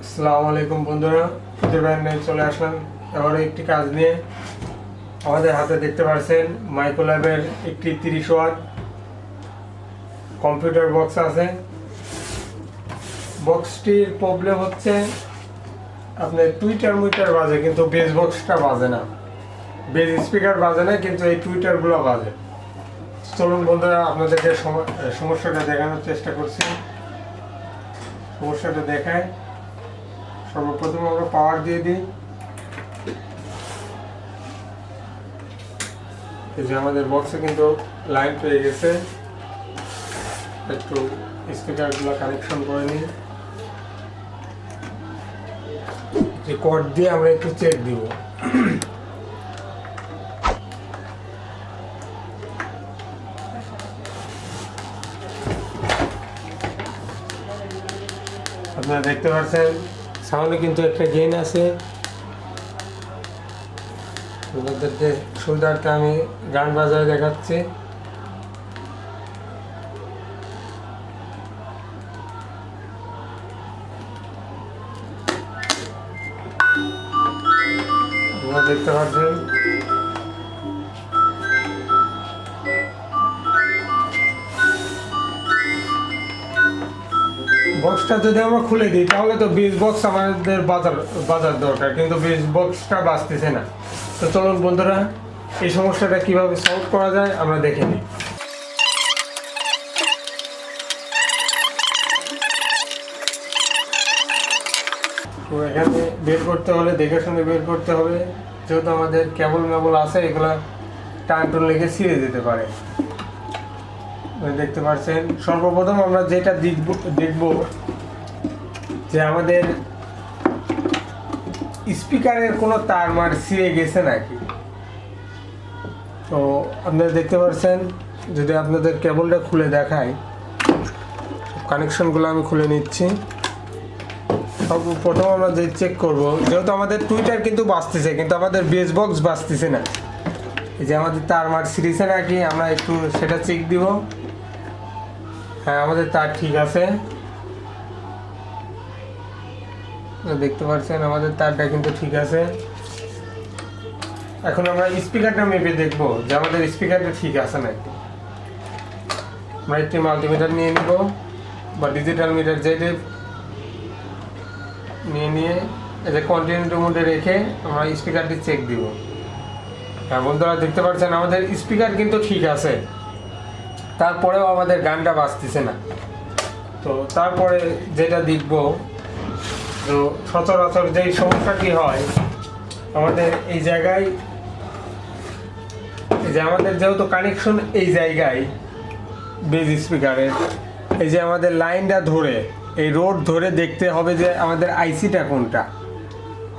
আসসালামু আলাইকুম বন্ধুরা, চলে আসলাম আবারও একটি কাজ নিয়ে। আমাদের হাতে দেখতে পাচ্ছেন মাইক্রোল্যাবের একটি 30 ওয়াট কম্পিউটার বক্স আছে। বক্সটির প্রবলেম হচ্ছে আপনার টুইটার বাজে, কিন্তু বেস বক্সটা বাজে না, বেস স্পিকার বাজে না, কিন্তু এই টুইটারগুলো বাজে। চলুন বন্ধুরা, আপনাদেরকে সমস্যাটা দেখানোর চেষ্টা করছি। সমস্যাটা দেখায় সর্বপ্রথম আমরা পাওয়ার দিয়ে দিই। এই যে আমাদের বক্সে কিন্তু লাইন পেয়ে গেছে, একটু স্পিকারগুলো কানেকশন করে নিই। এই কর্ড দিয়ে আমরা একটু চেক দিব। আপনারা দেখতে পাচ্ছেন সাউন্ডে কিন্তু একটা গেইন আছে। আপনাদেরকে সুবিধার্থে আমি গান বাজায় দেখাচ্ছি। আপনারা দেখতে পাচ্ছেন বক্সটা যদি আমরা খুলে দিই তাহলে তো বেস বক্স আমাদের বাজার দরকার, কিন্তু বেস বক্সটা বাজতেছে না। তো চলুন বন্ধুরা, এই সমস্যাটা কিভাবে সলভ করা যায় আমরা দেখে নিই। তো এখানে বের করতে হলে দেখে শুনে বের করতে হবে, যেহেতু আমাদের কেবল আছে, এগুলা টান লেগে ছিঁড়ে যেতে পারে। দেখতে পাচ্ছেন সর্বপ্রথম আমরা যেটা দেখব যে আমাদের স্পিকারের কোনো তার ছিঁড়ে গেছে নাকি। তো আপনারা দেখতে পাচ্ছেন, যদি আপনাদের কেবলটা খুলে দেখায়, কানেকশনগুলো আমি খুলে নিচ্ছি। সর্বপ্রথম আমরা যে চেক করব, যেহেতু আমাদের টুইটার কিন্তু বাজতেছে, কিন্তু আমাদের বেস বক্স বাজতেছে না। এই যে আমাদের তার ছিঁড়েছে নাকি আমরা একটু সেটা চেক দিব। হ্যাঁ, আমাদের তার ঠিক আছে। দেখতে পাচ্ছেন আমাদের তারটা কিন্তু ঠিক আছে। এখন আমরা স্পিকারটা মেপে দেখবো যে আমাদের স্পিকারটা ঠিক আছে নাকি। আমরা একটি মাল্টিমিটার নিয়ে নিব বা ডিজিটাল মিটার, যেটি নিয়ে এই যে কন্টিনিউটি মোডে রেখে আমরা স্পিকারটি চেক দিব। হ্যাঁ বন্ধুরা, দেখতে পাচ্ছেন আমাদের স্পিকার কিন্তু ঠিক আছে, তারপরেও আমাদের গানটা বাজতেছে না। তো তারপরে যেটা দেখব, তো সচরাচর যেই সমস্যাটি হয় আমাদের এই জায়গায়, এই যে আমাদের যেহেতু কানেকশন এই জায়গায় বেস স্পিকারের, এই যে আমাদের লাইনটা ধরে এই রোড ধরে দেখতে হবে যে আমাদের আইসিটা কোনটা।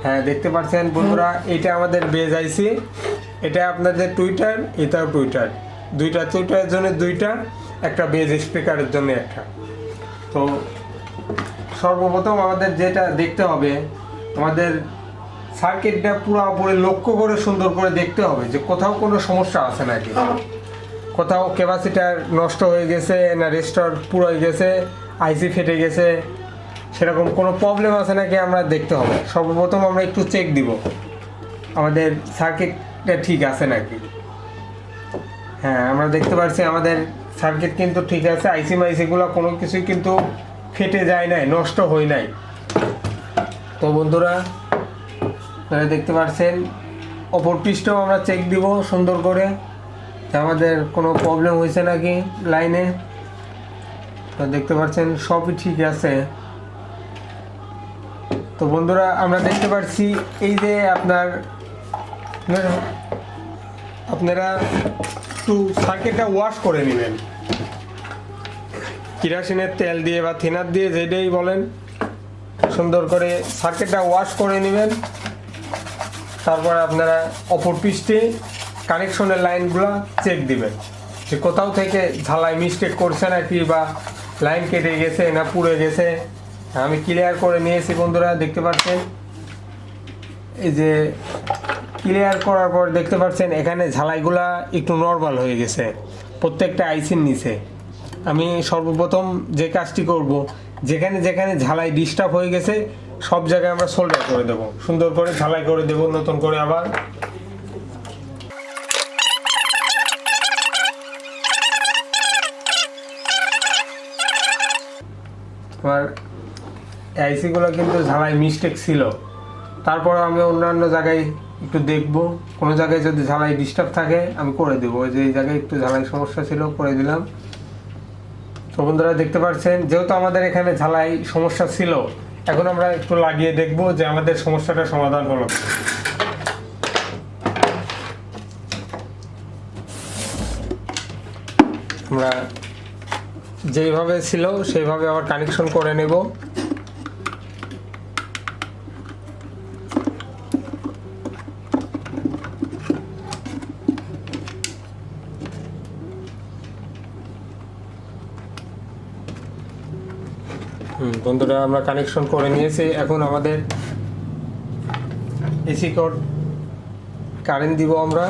হ্যাঁ দেখতে পাচ্ছেন বন্ধুরা, এটা আমাদের বেস আইসি, এটা আপনাদের টুইটার, এটাও টুইটার, দুইটা টুইটারের জন্য দুইটা, একটা বেস স্পিকারের জন্য একটা। তো সর্বপ্রথম আমাদের যেটা দেখতে হবে, আমাদের সার্কিটটা পুরোপুরি লক্ষ্য করে সুন্দর করে দেখতে হবে যে কোথাও কোনো সমস্যা আছে নাকি, কোথাও ক্যাপাসিটার নষ্ট হয়ে গেছে না, রেজিস্টার পুরো হয়ে গেছে, আইসি ফেটে গেছে, সেরকম কোনো প্রবলেম আছে নাকি আমরা দেখতে হবে। সর্বপ্রথম আমরা একটু চেক দিব আমাদের সার্কিটটা ঠিক আছে নাকি। হ্যাঁ, আমরা দেখতে পাচ্ছি আমাদের সার্কিট কিন্তু ঠিক আছে, আইসি মাইসিগুলো কোনো কিছুই কিন্তু ফেটে যায় নাই, নষ্ট হয় নাই। তো বন্ধুরা আপনারা দেখতে পাচ্ছেন অপর পৃষ্ঠও আমরা চেক দিব সুন্দর করে যে আমাদের কোনো প্রবলেম হয়েছে নাকি লাইনে। তো দেখতে পাচ্ছেন সবই ঠিক আছে। তো বন্ধুরা আমরা দেখতে পাচ্ছি এই যে আপনারা একটু সার্কিটটা ওয়াশ করে নেবেন কেরোসিনের তেল দিয়ে বা থিনার দিয়ে, যেটাই বলেন, সুন্দর করে সার্কিটটা ওয়াশ করে নেবেন। তারপরে আপনারা অপর পৃষ্ঠে কানেকশনের লাইনগুলো চেক দিবেন যে কোথাও থেকে ঝালাই মিস্টেক করছে নাকি, বা লাইন কেটে গেছে না পুড়ে গেছে। আমি ক্লিয়ার করে নিয়েছি বন্ধুরা, দেখতে পাচ্ছেন। এই যে ক্লিয়ার করার পর দেখতে পাচ্ছেন এখানে ঝালাইগুলা একটু নরমাল হয়ে গেছে প্রত্যেকটা আইসির নিচে। আমি সর্বপ্রথম যে কাজটি করব, যেখানে যেখানে ঝালাই ডিস্টার্ব হয়ে গেছে সব জায়গায় আমরা সোল্ডার করে দেব, সুন্দর করে ঝালাই করে দেব নতুন করে আবার। আমার আইসিগুলো কিন্তু ঝালাই মিস্টেক ছিল, তারপরে আমি অন্যান্য জায়গায় একটু দেখব, কোনো জায়গায় যদি ঝালাই ডিস্টার্ব থাকে আমি করে দেবো। যে এই জায়গায় একটু ঝালাই সমস্যা ছিল করে দিলাম। তো বন্ধুরা দেখতে পাচ্ছেন, যেহেতু আমাদের এখানে ঝালাই সমস্যা ছিল, এখন আমরা একটু লাগিয়ে দেখব যে আমাদের সমস্যাটা সমাধান হলো। আমরা যেইভাবে ছিল সেইভাবে আবার কানেকশন করে নেব। বন্ধুরা আমরা কানেকশন করে নিয়েছি। এখন আমাদের এসি কোড কারেন্ট দিব আমরা।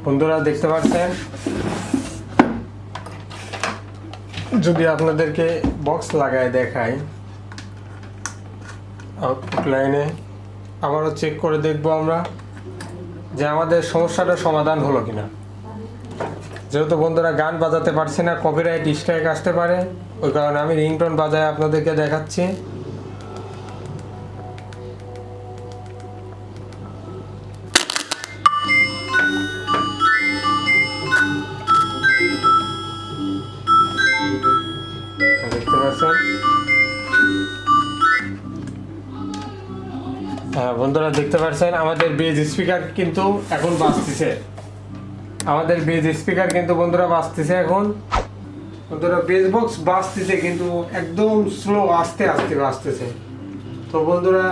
বন্ধুরা দেখতে পাচ্ছেন, যদি আপনাদেরকে বক্স লাগায় দেখাই আউটপুট লাইনে, আবারও চেক করে দেখব আমরা যে আমাদের সমস্যাটা সমাধান হলো কিনা। যেহেতু বন্ধুরা গান বাজাতে পারছি না, কপিরাইট স্ট্রাইক আসতে পারে, ওই কারণে আমি রিংটোন বাজায় আপনাদেরকে দেখাচ্ছি। দেখতে পাচ্ছেন, হ্যাঁ বন্ধুরা দেখতে পাচ্ছেন আমাদের বেজ স্পিকার কিন্তু এখন বাজতেছে। আমাদের বেজ স্পিকার কিন্তু বন্ধুরা বাজতেছে এখন। বন্ধুরা বেজ বক্স বাজতেছে কিন্তু একদম স্লো, আস্তে আস্তে বাজতেছে। তো বন্ধুরা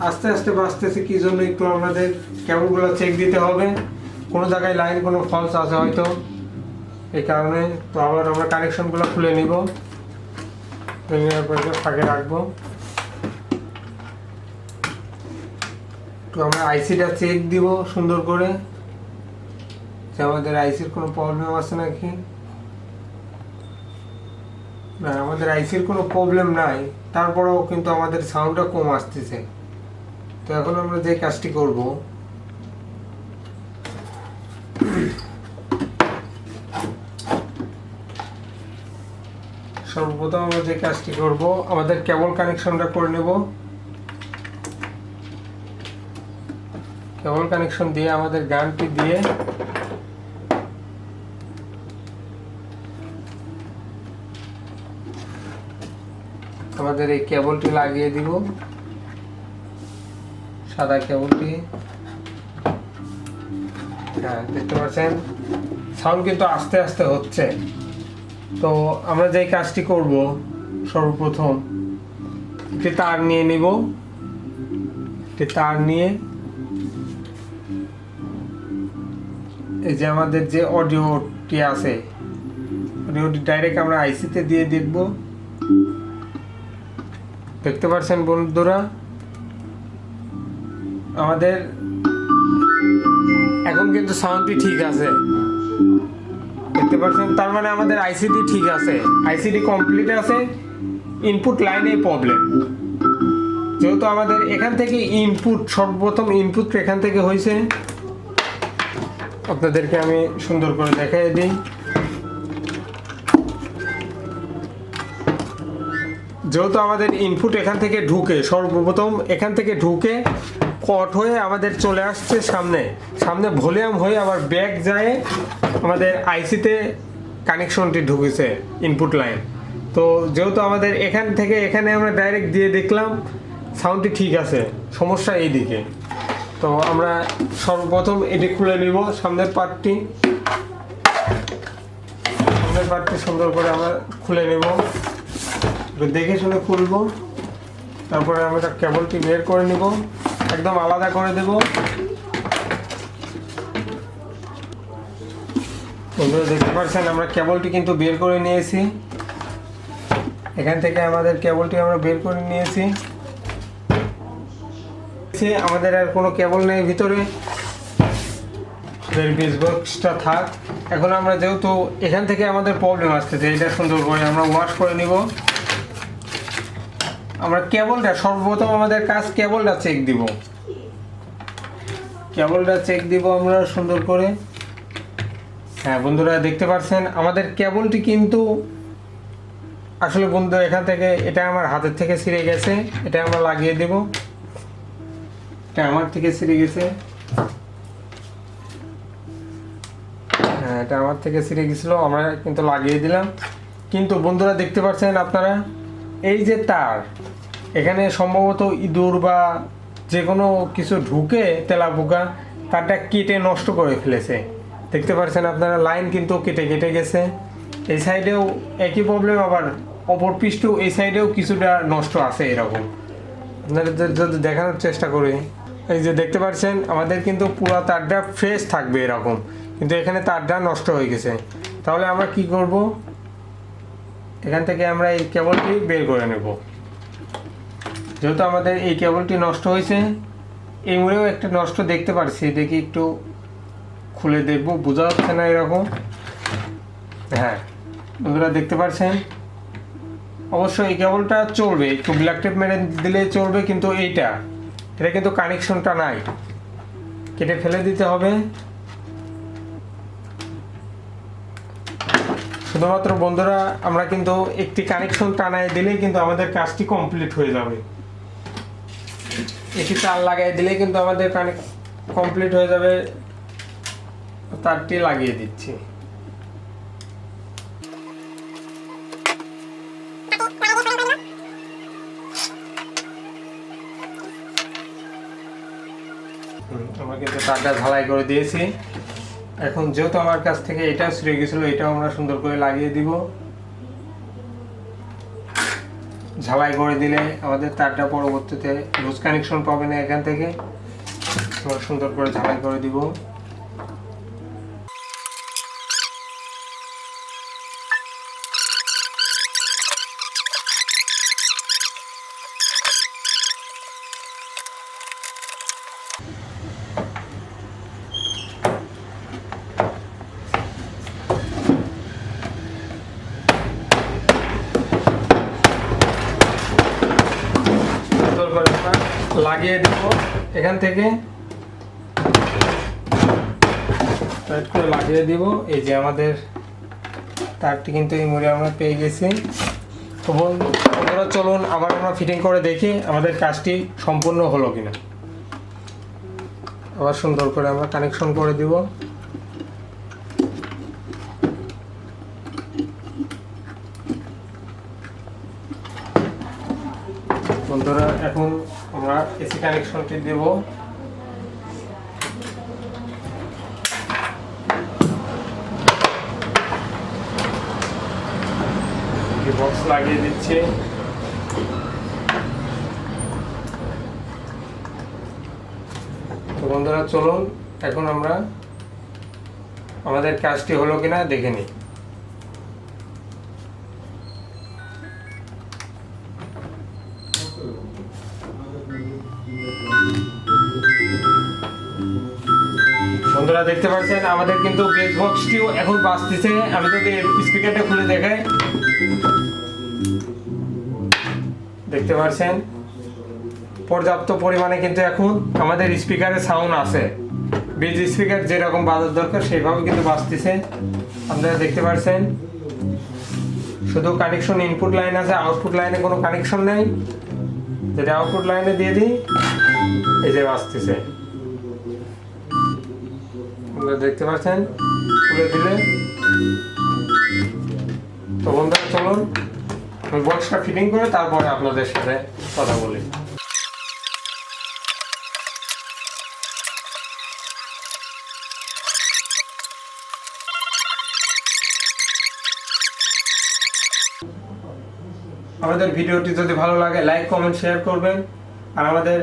আস্তে আস্তে বাজতেছে কি জন্য, একটু আমাদের কেবলগুলো চেক দিতে হবে, কোনো জায়গায় লাইন কোনো ফলস আছে হয়তো, এই কারণে। তো আবার আমরা কানেকশনগুলো খুলে নিব, ফাঁকে রাখবো। তো আমরা আইসিটা চেক দিব সুন্দর করে যে আমাদের আইসির কোনো প্রবলেম আছে নাকি। না, আমাদের আইসির কোনো প্রবলেম নাই, তারপরেও কিন্তু আমাদের সাউন্ডটা কম আসতেছে। তো এখন আমরা যে কাজটি করব, সর্বপ্রথম আমরা যে কাজটি করব, আমাদের কেবল কানেকশনটা করে নেব। কেবল কানেকশন দিয়ে আমাদের গানটি দিয়ে আমাদের এই কেবলটি লাগিয়ে দিব, সাদা কেবলটি। হ্যাঁ দেখতে পাচ্ছেন সাউন্ড কিন্তু আস্তে আস্তে হচ্ছে। তো আমরা যে কাজটি করব, সর্বপ্রথম একটি তার নিয়ে নিব, একটি তার নিয়ে এই যে আমাদের যে অডিওটি আছে, অডিওটি ডাইরেক্ট আমরা আইসিতে দিয়ে দেখব। দেখতে পাচ্ছেন বন্ধুরা, আমাদের এখন কিন্তু সাউন্ডটি ঠিক আছে, দেখতে পাচ্ছেন। তার মানে আমাদের আইসিটি ঠিক আছে, আইসিটি কমপ্লিট আছে, ইনপুট লাইনে প্রবলেম। যেহেতু আমাদের এখান থেকে ইনপুট, সর্বপ্রথম ইনপুট এখান থেকে হয়েছে, আপনাদেরকে আমি সুন্দর করে দেখাই দিই। যেহেতু আমাদের ইনপুট এখান থেকে ঢুকে, সর্বপ্রথম এখান থেকে ঢুকে কট হয়ে আমাদের চলে আসছে সামনে, সামনে ভলিউম হয়ে আবার ব্যাক যায় আমাদের আইসিতে কানেকশনটি ঢুকেছে ইনপুট লাইন। তো যেহেতু আমাদের এখান থেকে এখানে আমরা ডাইরেক্ট দিয়ে দেখলাম সাউন্ডটি ঠিক আছে, সমস্যা এই দিকে। তো আমরা সর্বপ্রথম এটি খুলে নিব, সামনের পার্টটি, সামনের পার্টটি সুন্দর করে আমরা খুলে নেব, দেখে শুনে খুলব। তারপরে আমরা কেবলটি বের করে নিব, একদম আলাদা করে দেব। বন্ধুরা দেখতে পাচ্ছেন আমরা কেবলটি কিন্তু বের করে নিয়েছি, এখান থেকে আমাদের কেবলটি আমরা বের করে নিয়েছি। আমাদের আর কোনো কেবল নেই ভিতরে, বেজ বক্সটা থাক। এখন আমরা যেহেতু এখান থেকে আমাদের প্রবলেম আসতেছে, এটা সুন্দর করে আমরা ওয়াশ করে নিব। আমরা কেবলটা সর্বপ্রথম আমাদের কাজ কেবলটা চেক দিব, কেবলটা চেক দিব আমরা সুন্দর করে। হ্যাঁ বন্ধুরা দেখতে পাচ্ছেন আমাদের কেবলটি কিন্তু আসলে বন্ধু এখান থেকে এটা আমার হাতের থেকে ছিঁড়ে গেছে, এটা আমরা লাগিয়ে দেব। এটা আমার থেকে ছিঁড়ে গেছে, হ্যাঁ এটা আমার থেকে ছিঁড়ে গেছিলো, আমরা কিন্তু লাগিয়ে দিলাম। কিন্তু বন্ধুরা দেখতে পাচ্ছেন আপনারা এই যে তার, এখানে সম্ভবত ইঁদুর বা যে কোনো কিছু ঢুকে তেলাপোকা তারটা কেটে নষ্ট করে ফেলেছে। দেখতে পাচ্ছেন আপনারা লাইন কিন্তু কেটে কেটে গেছে। এই সাইডেও একই প্রবলেম, আবার অপর পৃষ্ঠেও এই সাইডেও কিছুটা নষ্ট আছে। এরকম আপনাদের যদি দেখানোর চেষ্টা করি, এই যে দেখতে পাচ্ছেন আমাদের কিন্তু পুরো তারটা ফ্রেশ থাকবে এরকম, কিন্তু এখানে তারটা নষ্ট হয়ে গেছে। তাহলে আমরা কি করব, এখান থেকে আমরা এই কেবলটি বের করে নেব। যেহেতু আমাদের এই কেবলটি নষ্ট হয়েছে, এই মুড়েও একটা নষ্ট দেখতে পাচ্ছি, দেখি একটু খুলে দেখবো, বোঝা যাচ্ছে না এরকম। হ্যাঁ বন্ধুরা দেখতে পাচ্ছেন অবশ্যই এই কেবলটা চলবে, একটু ব্ল্যাক টেপ মেরে দিলে চলবে, কিন্তু এটা কিন্তু কানেকশনটা নাই, কেটে ফেলে দিতে হবে। শুধুমাত্র বন্ধুরা আমরা কিন্তু একটি কানেকশন টানায় দিলেই কিন্তু আমাদের কাজটি কমপ্লিট হয়ে যাবে। একটি তার লাগাই দিলেই কিন্তু আমাদের কমপ্লিট হয়ে যাবে। তারটি লাগিয়ে দিচ্ছি। আমরা কিন্তু তারটা ঝালাই করে দিয়েছি। এখন যেহেতু আমার কাছ থেকে এটাও ছিঁড়ে গেছিলো, এটাও আমরা সুন্দর করে লাগিয়ে দিব। ঝালাই করে দিলে আমাদের তারটা পরবর্তীতে লুজ কানেকশন পাবে না। এখান থেকে আমরা সুন্দর করে ঝালাই করে দিব। লাগিয়ে দেব এখান থেকে, লাগিয়ে দিব। এই যে আমাদের তারটি কিন্তু এই মুড়ে আমরা পেয়ে গেছি। তো বন্ধুরা চলুন আবার আমরা ফিটিং করে দেখি আমাদের কাজটি সম্পূর্ণ হলো কিনা। আবার সুন্দর করে আমরা কানেকশন করে দিব। বন্ধুরা এখন আমরা এসি কানেকশনটি দেব। বক্স লাগিয়ে দিচ্ছি। তো বন্ধুরা চলুন এখন আমরা আমাদের কাজটি হলো কিনা দেখে নিই। বন্ধুরা দেখতে পাচ্ছেন আমাদের কিন্তু বেস বক্সটিও এখন বাজতেছে। আমি যদি স্পিকারটা খুলে দেখাই, দেখতে পাচ্ছেন পর্যাপ্ত পরিমাণে কিন্তু এখন আমাদের স্পিকারে সাউন্ড আছে। বেস স্পিকার যেরকম বাজার দরকার সেইভাবে কিন্তু বাজতেছে, আপনারা দেখতে পাচ্ছেন। শুধু কানেকশন ইনপুট লাইন আছে, আউটপুট লাইনে কোনো কানেকশন নেই। যেটা আউটপুট লাইনে দিয়ে দিই, এই যে বাজতেছে, দেখতে পাচ্ছেন খুলে দিলে। তো বন্ধুরা চলুন আমি বক্সটা ফিটিং করে তারপরে আপনাদের সাথে কথা বলি। আমাদের ভিডিওটি যদি ভালো লাগে লাইক কমেন্ট শেয়ার করবেন, আর আমাদের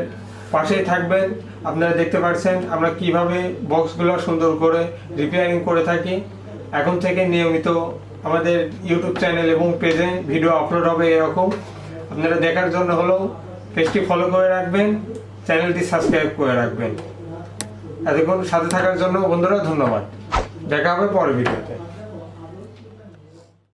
পাশেই থাকবেন। আপনারা দেখতে পাচ্ছেন আমরা কিভাবে বক্সগুলো সুন্দর করে রিপেয়ারিং করে থাকি। এখন থেকে নিয়মিত আমাদের ইউটিউব চ্যানেল এবং পেজে ভিডিও আপলোড হবে এরকম। আপনারা দেখার জন্য হলো পেজটি ফলো করে রাখবেন, চ্যানেলটি সাবস্ক্রাইব করে রাখবেন। এতক্ষণ সাথে থাকার জন্য বন্ধুরা ধন্যবাদ। দেখা হবে পরের ভিডিওতে।